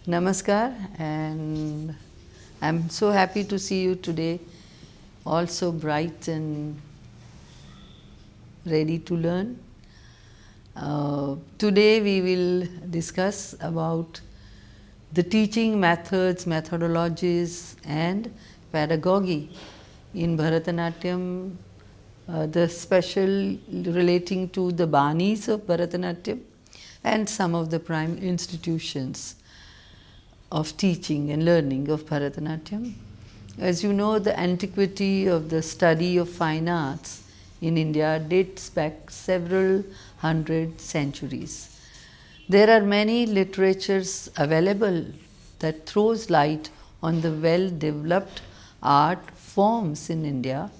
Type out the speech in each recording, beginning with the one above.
Namaskar, and I'm so happy to see you today, all so bright and ready to learn. Today we will discuss about the teaching methods, methodologies and pedagogy in Bharatanatyam, the special relating to the Banis of Bharatanatyam and some of the prime institutions of teaching and learning of Bharatanatyam. As you know, the antiquity of the study of fine arts in India dates back several hundred centuries. There are many literatures available that throws light on the well-developed art forms in India.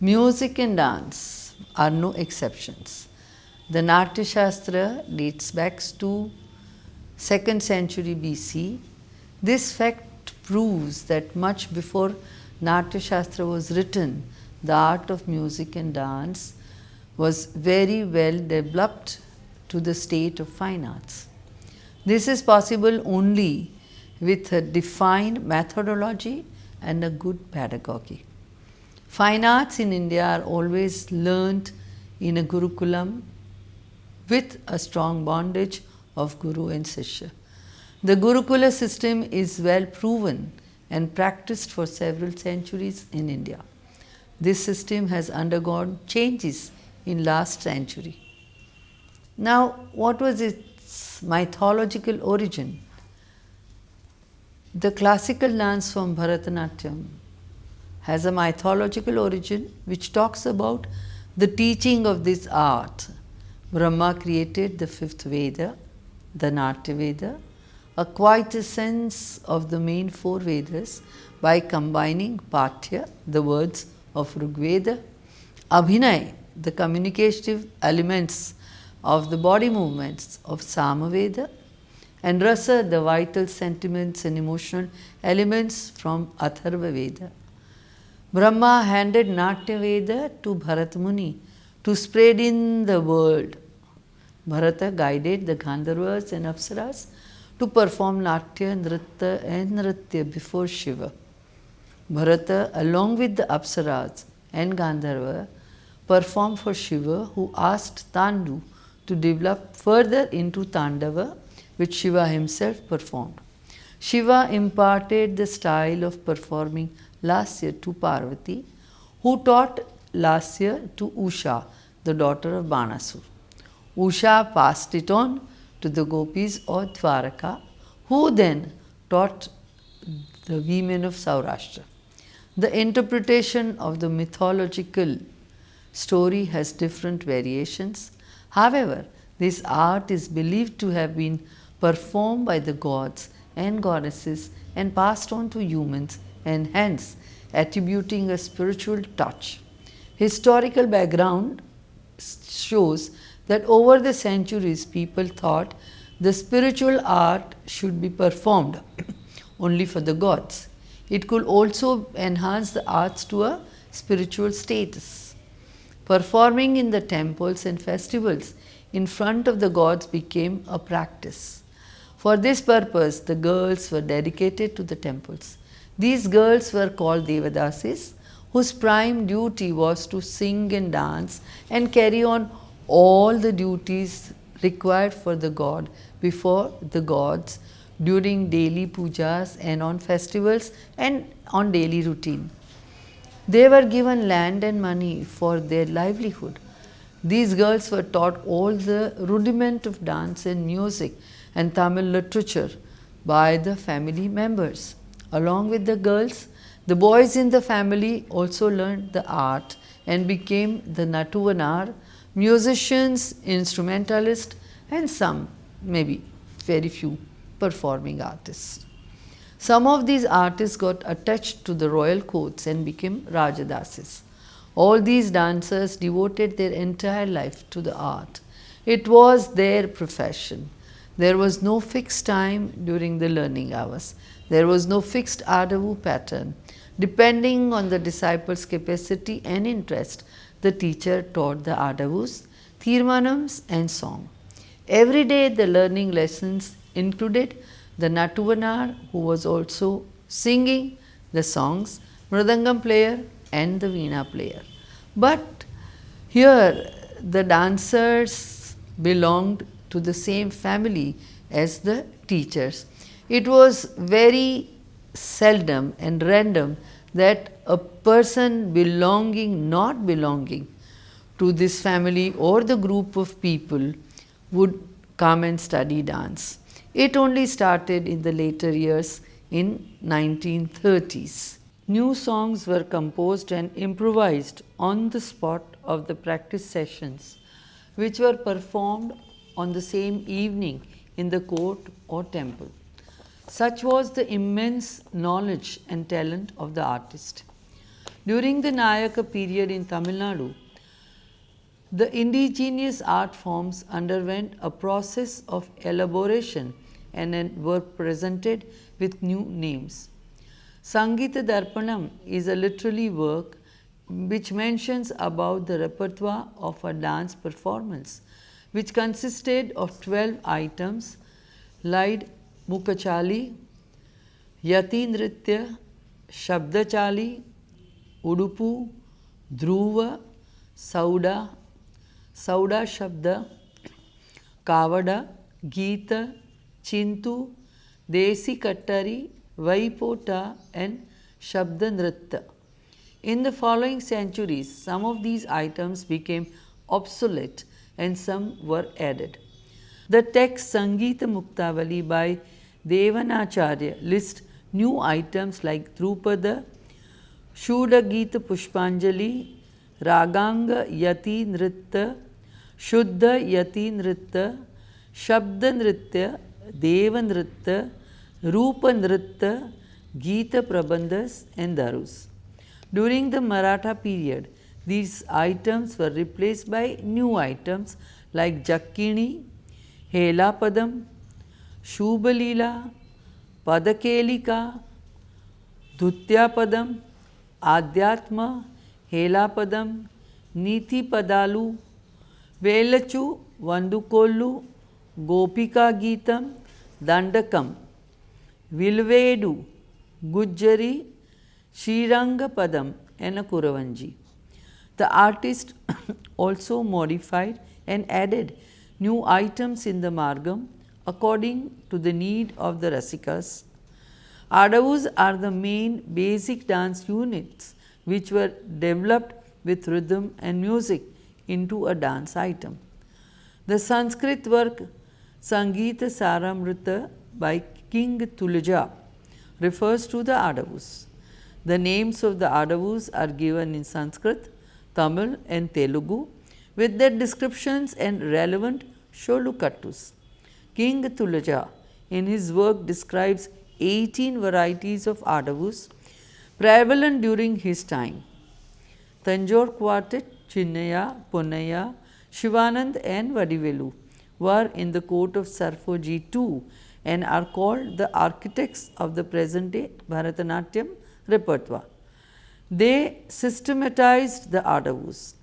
Music and dance are no exceptions. The Natya Shastra dates back to 2nd century BC. This fact proves that much before Natya Shastra was written, the art of music and dance was very well developed to the state of fine arts. This is possible only with a defined methodology and a good pedagogy. Fine arts in India are always learnt in a Gurukulam with a strong bondage of Guru and Sishya. The Gurukula system is well proven and practiced for several centuries in India. This system has undergone changes in last century. Now, what was its mythological origin? The classical dance from Bharatanatyam has a mythological origin which talks about the teaching of this art. Brahma created the 5th Veda, the Natya Veda, a quintessence of the main 4 Vedas by combining Patya, the words of Rigveda, Abhinay, the communicative elements of the body movements of Samaveda, and Rasa, the vital sentiments and emotional elements from Atharva Veda. Brahma handed Natya Veda to Bharat Muni to spread in the world. Bharata guided the Gandharvas and Apsaras to perform Natya, Nritya before Shiva. Bharata, along with the Apsaras and Gandharva, performed for Shiva, who asked Tandu to develop further into Tandava, which Shiva himself performed. Shiva imparted the style of performing Lasya to Parvati, who taught Lasya to Usha, the daughter of Banasur. Usha passed it on to the gopis of Dwaraka, who then taught the women of Saurashtra. The interpretation of the mythological story has different variations. However, this art is believed to have been performed by the gods and goddesses and passed on to humans, and hence attributing a spiritual touch. Historical background shows that over the centuries people thought the spiritual art should be performed only for the gods. It could also enhance the arts to a spiritual status. Performing in the temples and festivals in front of the gods became a practice. For this purpose, the girls were dedicated to the temples. These girls were called Devadasis, whose prime duty was to sing and dance and carry on all the duties required for the god before the gods during daily pujas and on festivals and on daily routine. They were given land and money for their livelihood. These girls were taught all the rudiment of dance and music and Tamil literature by the family members. Along with the girls, the boys in the family also learned the art and became the Natuvanar, musicians, instrumentalists, and some, maybe very few, performing artists. Some of these artists got attached to the royal courts and became Rajadasis. All these dancers devoted their entire life to the art. It was their profession. There was no fixed time during the learning hours. There was no fixed Adavu pattern. Depending on the disciple's capacity and interest, the teacher taught the Adavus, Thirmanams and song. Every day the learning lessons included the Nattuvanar, who was also singing the songs, Mridangam player and the Veena player. But here the dancers belonged to the same family as the teachers. It was very seldom and random that a person not belonging to this family or the group of people would come and study dance. It only started in the later years in 1930s. New songs were composed and improvised on the spot of the practice sessions, which were performed on the same evening in the court or temple. Such was the immense knowledge and talent of the artist. During the Nayaka period in Tamil Nadu, the indigenous art forms underwent a process of elaboration and were presented with new names. Sangeeta Darpanam is a literary work which mentions about the repertoire of a dance performance, which consisted of 12 items like Mukachali, Yati Nritya, Shabdachali, Udupu, Dhruva, Sauda, Sauda Shabda, Kavada, Geeta, Chintu, Desi Kattari, Vaipota and Shabda Nritta. In the following centuries, some of these items became obsolete and some were added. The text Sangeeta Muktavali by Devanacharya lists new items like Drupada, Shuddha Geeta Pushpanjali, Raganga Yati Nritta, Shuddha Yati Nritta, Shabda Nritya, Deva Nritta, Rupa Nritta, Geeta Prabandhas and Darus. During the Maratha period, these items were replaced by new items like Jakkini, Helapadam, Shubhalila, Padakelika, Dhutyapadam, Adhyatma, Helapadam, Niti Padalu, Velachu, Vandukollu, Gopika Geetam, Dandakam, Vilvedu, Gujjari, Sriranga Padam and a Kuravanji. The artist also modified and added new items in the Margam according to the need of the Rasikas. Adavus are the main basic dance units which were developed with rhythm and music into a dance item. The Sanskrit work Sangeeta Saramrita by King Tulaja refers to the Adavus. The names of the Adavus are given in Sanskrit, Tamil and Telugu with their descriptions and relevant Sholukattus. King Tulaja in his work describes 18 varieties of Adavus prevalent during his time. Tanjore Quartet, Chinnaya, Ponnaya, Shivanand and Vadivelu were in the court of Sarfoji too and are called the architects of the present day Bharatanatyam repertoire. They systematized the Adavus.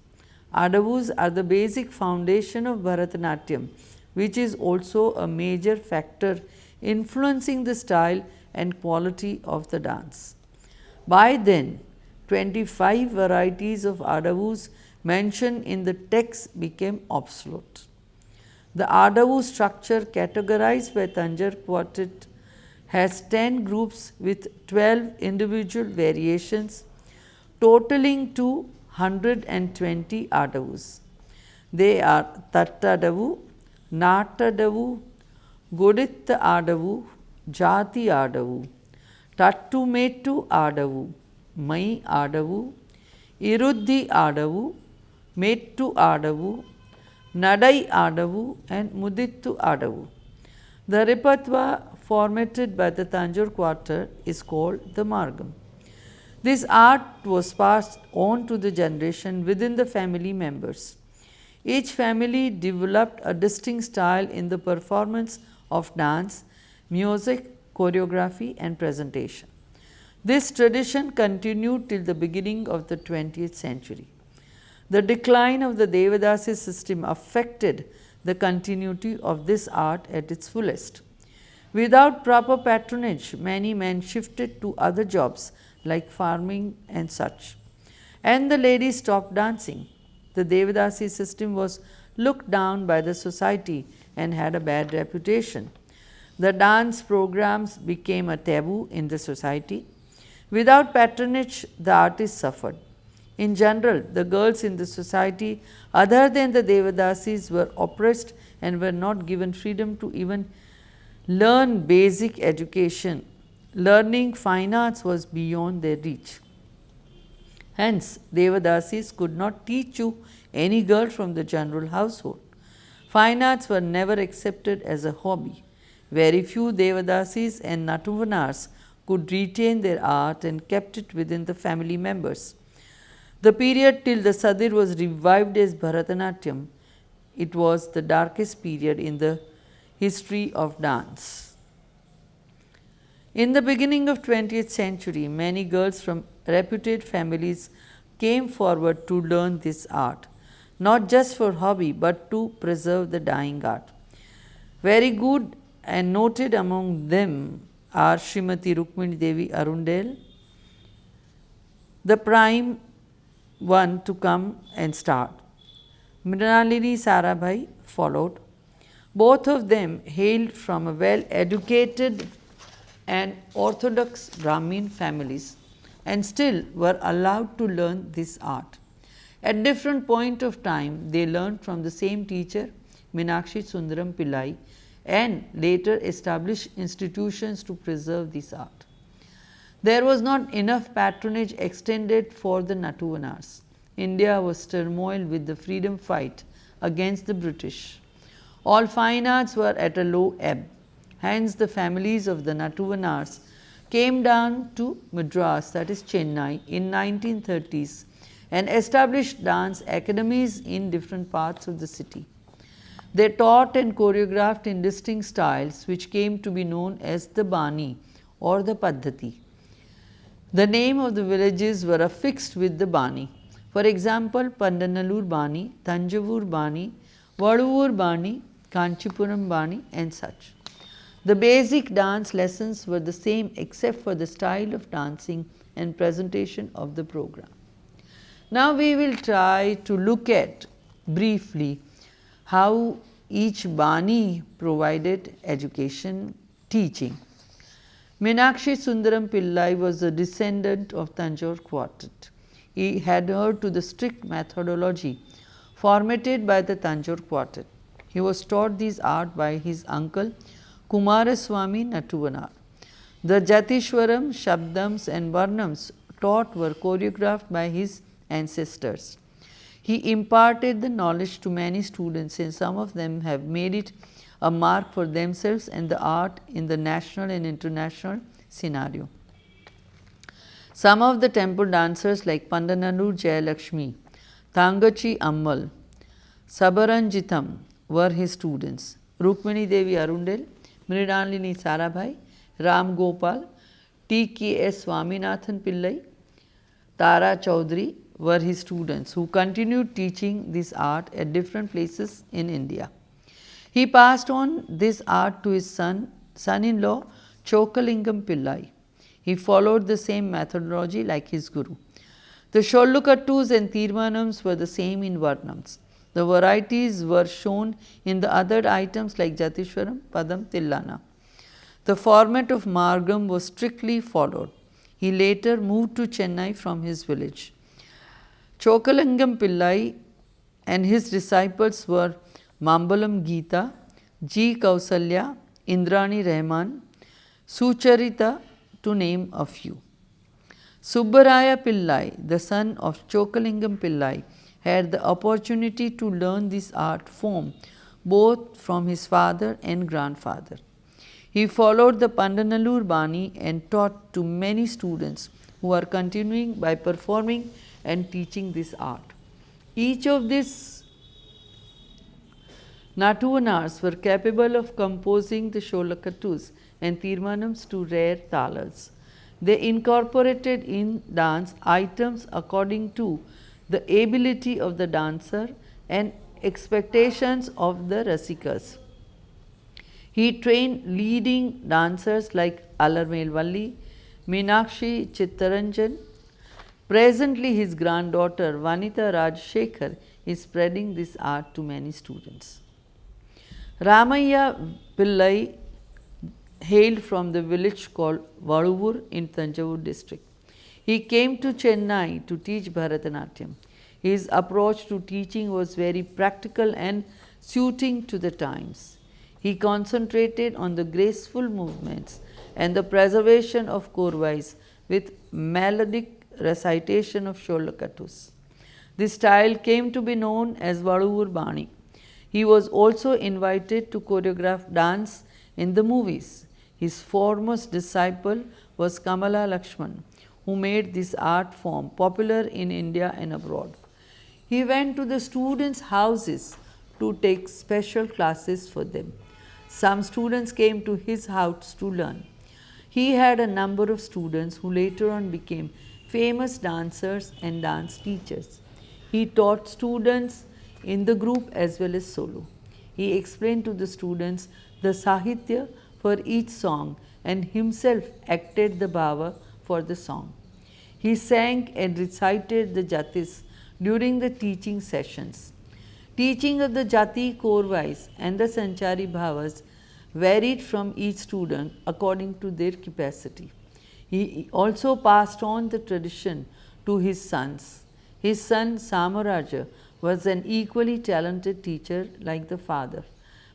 Adavus are the basic foundation of Bharatanatyam, which is also a major factor influencing the style and quality of the dance. By then, 25 varieties of Adavus mentioned in the text became obsolete. The Adavu structure categorized by Tanjore Quartet has 10 groups with 12 individual variations totaling to 120 Adavus. They are Tattadavu, Natadavu, Goditta Adavu, Jati Adavu, Tattu Mettu Adavu, Mai Adavu, Iruddhi Adavu, Mettu Adavu, Nadai Adavu and Mudittu Adavu. The repertoire formatted by the Tanjore Quartet is called the Margam. This art was passed on to the generation within the family members. Each family developed a distinct style in the performance of dance, music, choreography and presentation. This tradition continued till the beginning of the 20th century. The decline of the Devadasi system affected the continuity of this art at its fullest. Without proper patronage, many men shifted to other jobs like farming and such. And the ladies stopped dancing. The Devadasi system was looked down by the society and had a bad reputation. The dance programs became a taboo in the society. Without patronage, the artists suffered. In general, the girls in the society, other than the Devadasis, were oppressed and were not given freedom to even learn basic education. Learning fine arts was beyond their reach. Hence, Devadasis could not teach you any girl from the general household. Fine arts were never accepted as a hobby. Very few Devadasis and Natuvanars could retain their art and kept it within the family members. The period till the Sadir was revived as Bharatanatyam, it was the darkest period in the history of dance. In the beginning of 20th century, many girls from reputed families came forward to learn this art, not just for hobby but to preserve the dying art. Very good and noted among them are Srimati Rukmini Devi Arundel, the prime one to come and start. Mrinalini Sarabhai followed. Both of them hailed from a well educated and orthodox Brahmin families and still were allowed to learn this art. At different point of time, they learned from the same teacher, Meenakshi Sundaram Pillai, and later established institutions to preserve this art. There was not enough patronage extended for the Natuvanars. India was turmoil with the freedom fight against the British. All fine arts were at a low ebb. Hence, the families of the Natuvanars came down to Madras, that is Chennai, in 1930s and established dance academies in different parts of the city. They taught and choreographed in distinct styles which came to be known as the Bani or the Paddhati. The name of the villages were affixed with the Bani. For example, Pandanallur Bani, Tanjavur Bani, Vaduvur Bani, Kanchipuram Bani and such. The basic dance lessons were the same except for the style of dancing and presentation of the program. Now we will try to look at briefly how each Bani provided education teaching. Meenakshi Sundaram Pillai was a descendant of Tanjore quartet. He adhered to the strict methodology formatted by the Tanjore quartet. He was taught this art by his uncle Kumaraswamy Natuvanar. The Jatishwaram, Shabdams and Varnams taught were choreographed by his ancestors. He imparted the knowledge to many students and some of them have made it a mark for themselves and the art in the national and international scenario. Some of the temple dancers like Pandanallur Jayalakshmi, Thangachi Ammal, Sabaranjitam were his students. Rukmini Devi Arundel, Mrinalini Sarabhai, Ram Gopal, T.K.S. Swaminathan Pillai, Tara Chaudhary were his students who continued teaching this art at different places in India. He passed on this art to his son-in-law Chokalingam Pillai. He followed the same methodology like his guru. The Shollukattus and Tirvanams were the same in Varnams. The varieties were shown in the other items like Jatishwaram, Padam, Tillana. The format of Margam was strictly followed. He later moved to Chennai from his village. Chokalingam Pillai and his disciples were Mambalam Geeta, G. Kausalya, Indrani Rahman, Sucharita, to name a few. Subbaraya Pillai, the son of Chokalingam Pillai, had the opportunity to learn this art form both from his father and grandfather. He followed the Pandanallur Bani and taught to many students who are continuing by performing and teaching this art. Each of these Natuvanars were capable of composing the Sholakattus and Tirvanams to rare talas. They incorporated in dance items according to the ability of the dancer and expectations of the Rasikas. He trained leading dancers like Alarmelvalli, Meenakshi Chittaranjan. Presently, his granddaughter Vanitha Rajshekhar is spreading this art to many students. Ramaya Pillai hailed from the village called Vaduvur in Tanjavur district. He came to Chennai to teach Bharatanatyam. His approach to teaching was very practical and suiting to the times. He concentrated on the graceful movements and the preservation of korvais with melodic recitation of Sholakatus. This style came to be known as Vaduvur Bani. He was also invited to choreograph dance in the movies. His foremost disciple was Kamala Lakshman, who made this art form popular in India and abroad. He went to the students' houses to take special classes for them. Some students came to his house to learn. He had a number of students who later on became famous dancers and dance teachers. He taught students in the group as well as solo. He explained to the students the sahitya for each song and himself acted the bhava for the song. He sang and recited the jatis during the teaching sessions. Teaching of the jati korvais and the sanchari bhavas varied from each student according to their capacity. He also passed on the tradition to his sons. His son Samaraja was an equally talented teacher like the father.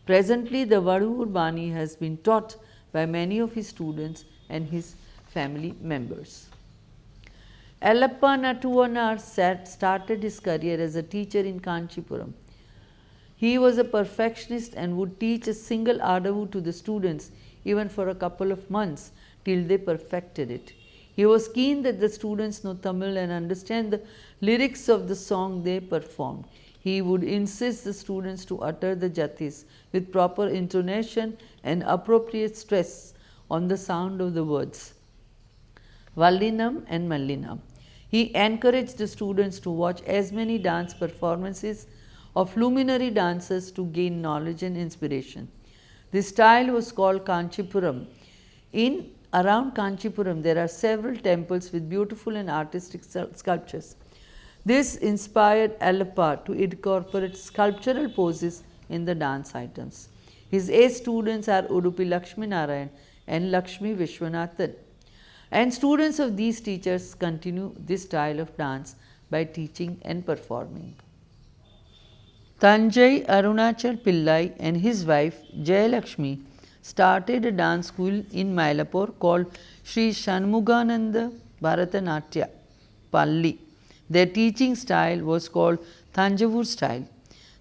Presently, the Vaduvur Bani has been taught by many of his students and his family members. Allappa Nattuvanar started his career as a teacher in Kanchipuram. He was a perfectionist and would teach a single adavu to the students even for a couple of months till they perfected it. He was keen that the students know Tamil and understand the lyrics of the song they performed. He would insist the students to utter the jatis with proper intonation and appropriate stress on the sound of the words Vallinam and Mallinam. He encouraged the students to watch as many dance performances of luminary dancers to gain knowledge and inspiration. This style was called Kanchipuram. In around Kanchipuram, there are several temples with beautiful and artistic sculptures. This inspired Allappa to incorporate sculptural poses in the dance items. His 8 students are Udupi Lakshmi Narayan and Lakshmi Vishwanathan. And students of these teachers continue this style of dance by teaching and performing. Tanjai Arunachal Pillai and his wife Jayalakshmi started a dance school in Mylapore called Sri Shanmugananda Bharatanatyam Palli. Their teaching style was called Thanjavur style.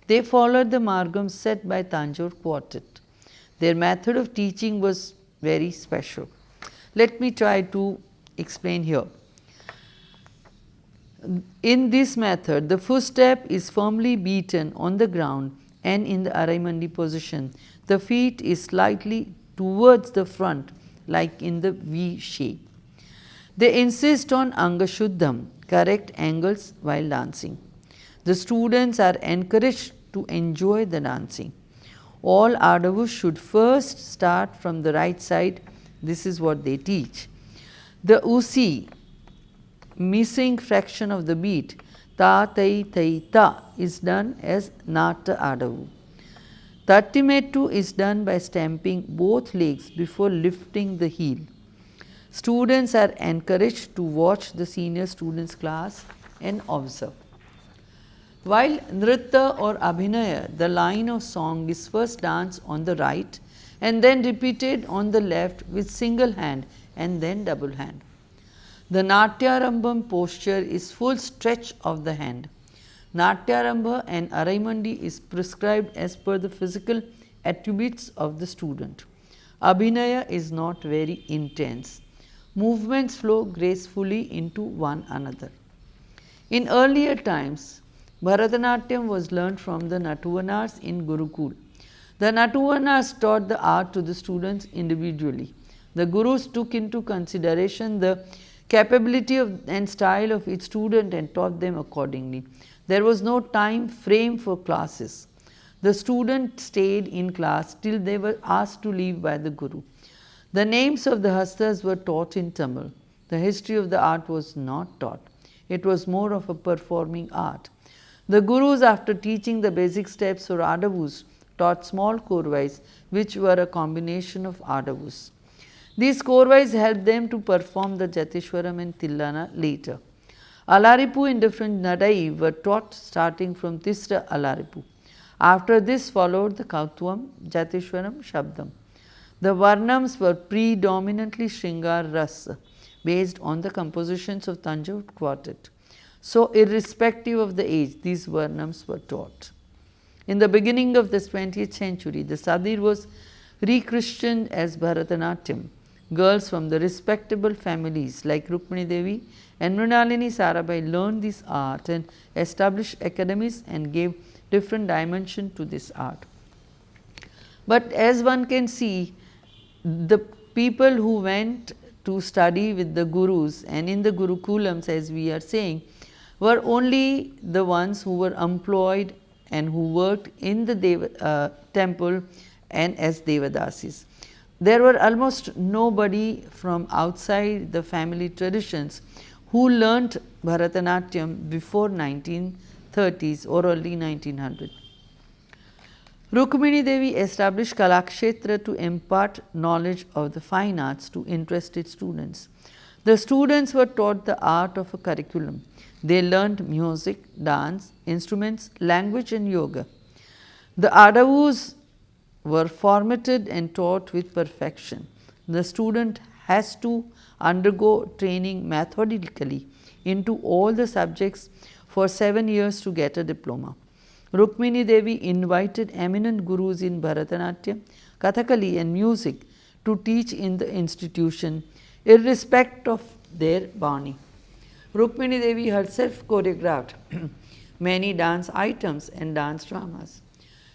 They followed the margam set by Tanjore quartet. Their method of teaching was very special. Let me try to explain here. In this method, the footstep is firmly beaten on the ground and in the Araimandi position. The feet is slightly towards the front like in the V shape. They insist on Angashuddham, correct angles while dancing. The students are encouraged to enjoy the dancing. All adavus should first start from the right side. This is what they teach. The usi, missing fraction of the beat, ta, tai, tai, ta, is done as nata adavu. Tattimettu is done by stamping both legs before lifting the heel. Students are encouraged to watch the senior students' class and observe. While Nritta or Abhinaya, the line of song is first danced on the right and then repeated on the left with single hand and then double hand. The Natyarambam posture is full stretch of the hand. Natyarambha and Araimandi is prescribed as per the physical attributes of the student. Abhinaya is not very intense. Movements flow gracefully into one another. In earlier times, Bharatanatyam was learned from the Nattuvanars in Gurukul. The Nattuvanars taught the art to the students individually. The Gurus took into consideration the capability and style of each student and taught them accordingly. There was no time frame for classes. The students stayed in class till they were asked to leave by the Guru. The names of the hastas were taught in Tamil. The history of the art was not taught. It was more of a performing art. The Gurus, after teaching the basic steps for Adavus, taught small korvais, which were a combination of Adavus. These korvais helped them to perform the Jatishwaram and Tillana later. Alaripu in different nadai were taught starting from Tisra Alaripu. After this followed the Kautvam, Jatishwaram, Shabdam. The Varnams were predominantly Shringar Rasa, based on the compositions of Tanjore quartet. So, irrespective of the age, these Varnams were taught. In the beginning of the 20th century, the Sadir was re-christianed as Bharatanatyam. Girls from the respectable families like Rukmini Devi and Mrinalini Sarabhai learned this art and established academies and gave different dimension to this art. But as one can see, the people who went to study with the Gurus and in the Gurukulams, as we are saying, were only the ones who were employed and who worked in the temple and as Devadasis. There were almost nobody from outside the family traditions who learnt Bharatanatyam before 1930s or early 1900. Rukmini Devi established Kalakshetra to impart knowledge of the fine arts to interested students. The students were taught the art of a curriculum. They learned music, dance, instruments, language and yoga. The Adavus were formatted and taught with perfection. The student has to undergo training methodically into all the subjects for 7 years to get a diploma. Rukmini Devi invited eminent gurus in Bharatanatyam, Kathakali and music to teach in the institution, irrespective of their Bani. Rukmini Devi herself choreographed many dance items and dance dramas.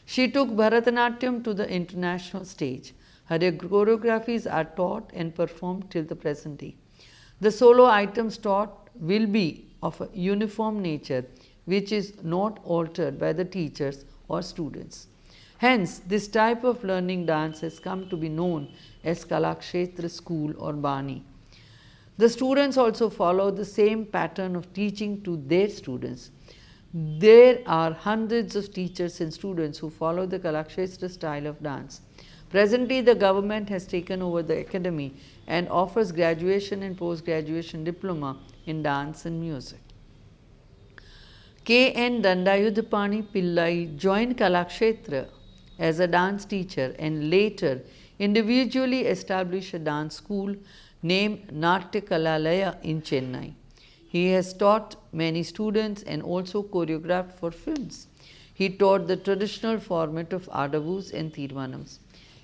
She took Bharatanatyam to the international stage. Her choreographies are taught and performed till the present day. The solo items taught will be of a uniform nature, which is not altered by the teachers or students. Hence, this type of learning dance has come to be known as Kalakshetra school or Bani. The students also follow the same pattern of teaching to their students. There are hundreds of teachers and students who follow the Kalakshetra style of dance. Presently, the government has taken over the academy and offers graduation and post-graduation diploma in dance and music. K. N. Dandayudhapani Pillai joined Kalakshetra as a dance teacher and later individually established a dance school named Natya Kalalaya in Chennai. He has taught many students and also choreographed for films. He taught the traditional format of Adavus and Tirvanams.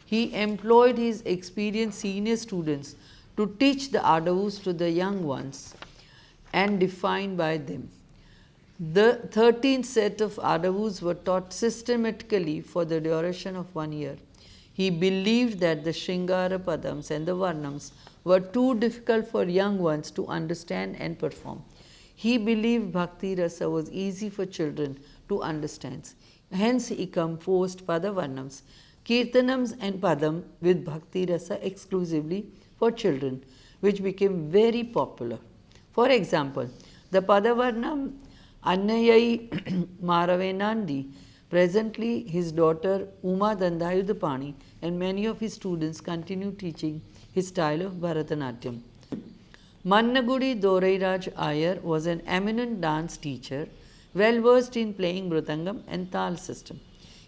He employed his experienced senior students to teach the Adavus to the young ones and defined by them. The 13th set of Adavus were taught systematically for the duration of 1 year. He believed that the Shringara Padams and the Varnams were too difficult for young ones to understand and perform. He believed Bhakti Rasa was easy for children to understand. Hence, he composed Padavarnams, Kirtanams and Padam with Bhakti Rasa exclusively for children, which became very popular. For example, the Padavarnam Annayai Maravenandi, presently his daughter Uma Dandayudhapani and many of his students continue teaching his style of Bharatanatyam. Mannagudi Dorairaj Iyer was an eminent dance teacher, well versed in playing Mridangam and Tal system.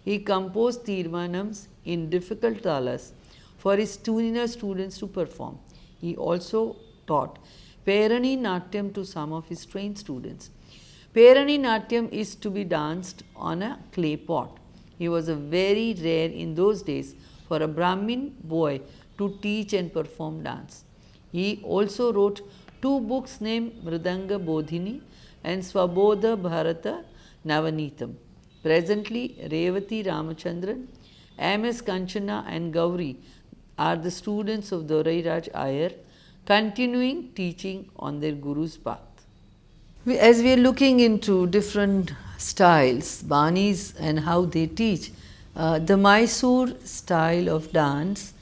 He composed Tirvanams in difficult talas for his senior students to perform. He also taught Perani Natyam to some of his trained students. Perani Natyam is to be danced on a clay pot. He was a very rare in those days for a Brahmin boy to teach and perform dance. He also wrote 2 books named Mridanga Bodhini and Swabodha Bharata Navanitam. Presently, Revati Ramachandran, M.S. Kanchana and Gauri are the students of Dorairaj Iyer, continuing teaching on their Guru's path. As we are looking into different styles, Banis and how they teach, The Mysore style of dance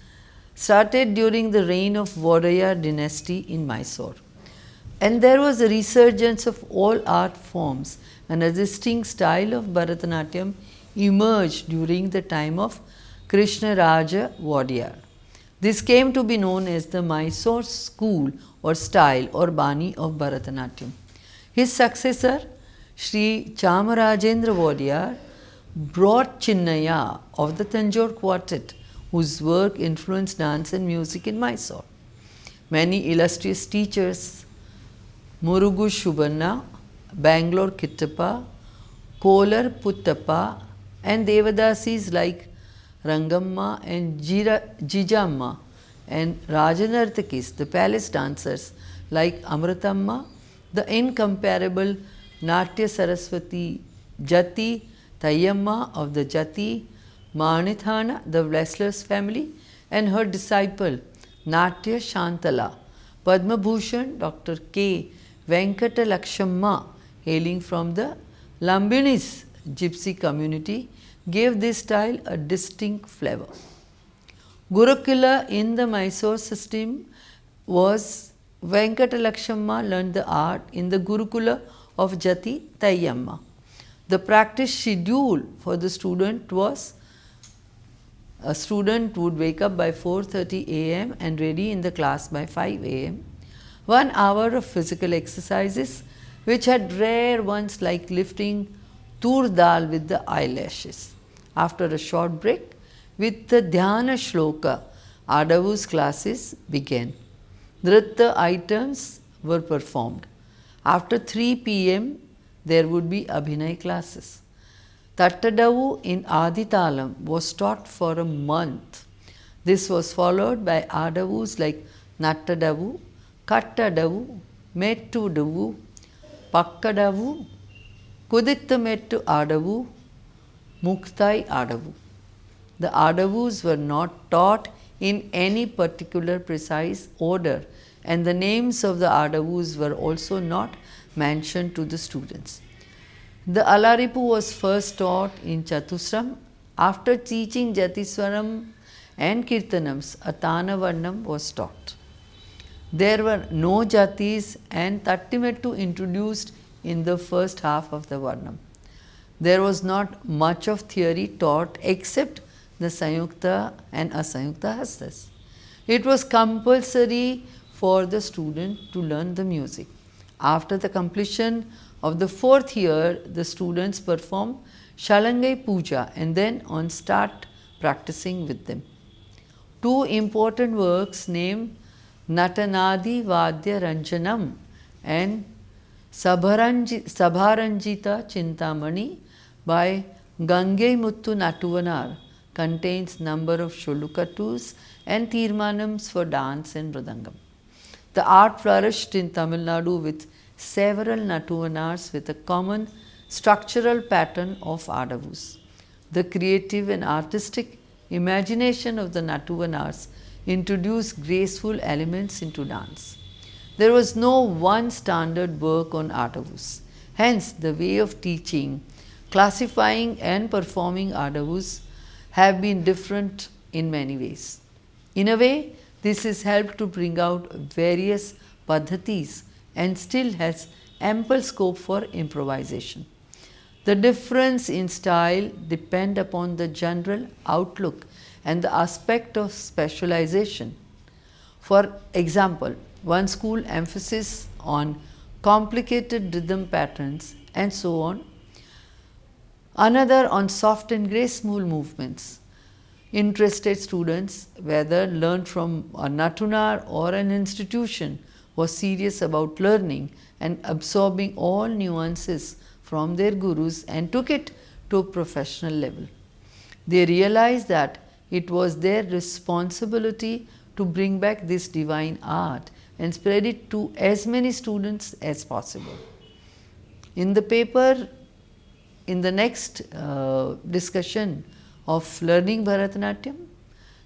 started during the reign of Vodaya dynasty in Mysore. And there was a resurgence of all art forms, and a distinct style of Bharatanatyam emerged during the time of Krishnaraja Wadiyar. This came to be known as the Mysore school or style or Bani of Bharatanatyam. His successor, Sri Chamarajendra Wadiyar, brought Chinnaya of the Tanjore quartet, whose work influenced dance and music in Mysore. Many illustrious teachers, Murugu Shubhanna, Bangalore Kittappa, Kolar Puttappa, and Devadasis like Rangamma and Jijamma, and Rajanartakis, the palace dancers like Amritamma, the incomparable Natya Saraswati Jati Tayyamma of the Jati, Manithana, the Wrestlers family, and her disciple Natya Shantala, Padma Bhushan Dr. K. Venkatalakshamma, hailing from the Lambinis gypsy community, gave this style a distinct flavor. Gurukula in the Mysore system was Venkatalakshamma learned the art in the Gurukula of Jati Tayyamma. The practice schedule for the student was a student would wake up by 4:30 a.m. and ready in the class by 5 a.m. 1 hour of physical exercises, which had rare ones like lifting tur dal with the eyelashes. After a short break, with the Dhyana Shloka, Adavu's classes began. Nritta items were performed. After 3 p.m., there would be Abhinay classes. Tattadavu in Aditalam was taught for a month. This was followed by Adavus like Nattadavu, Kattadavu, Mettudavu, Pakkadavu, Kudittamettu Adavu, Muktai Adavu. The Adavus were not taught in any particular precise order, and the names of the Adavus were also not mentioned to the students. The Alaripu was first taught in Chatusram. After teaching Jatiswaram and Kirtanams, a Tanavarnam was taught. There were no Jatis and Tattimettu introduced in the first half of the Varnam. There was not much of theory taught except the Sanyukta and Asanyukta Hastas. It was compulsory for the student to learn the music. After the completion of the 4th year, the students perform Shalangai Puja and then on start practicing with them. 2 important works named Natanadi Vadya Ranjanam and Sabharanjita Chintamani by Gange Muttu Natuvanar contains number of Sholukatus and Tirmanams for dance and Mridangam. The art flourished in Tamil Nadu with several Natuvanars with a common structural pattern of Adavus. The creative and artistic imagination of the Natuvanars introduced graceful elements into dance. There was no one standard work on Adavus. Hence, the way of teaching, classifying and performing Adavus have been different in many ways. In a way, this has helped to bring out various paddhatis and still has ample scope for improvisation. The difference in style depend upon the general outlook and the aspect of specialization. For example, one school emphasis on complicated rhythm patterns and so on, another on soft and graceful movements. Interested students, whether learned from a Natunar or an institution, was serious about learning and absorbing all nuances from their gurus and took it to a professional level. They realized that it was their responsibility to bring back this divine art and spread it to as many students as possible. In the paper, in the next discussion of learning Bharatanatyam,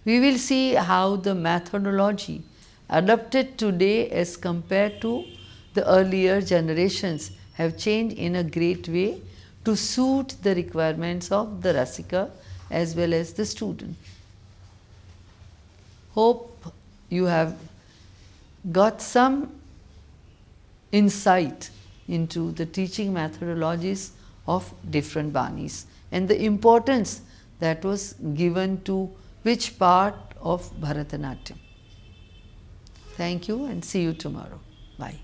we will see how the methodology adopted today as compared to the earlier generations have changed in a great way to suit the requirements of the Rasika as well as the student. Hope you have got some insight into the teaching methodologies of different Banis and the importance that was given to which part of Bharatanatyam. Thank you and see you tomorrow. Bye.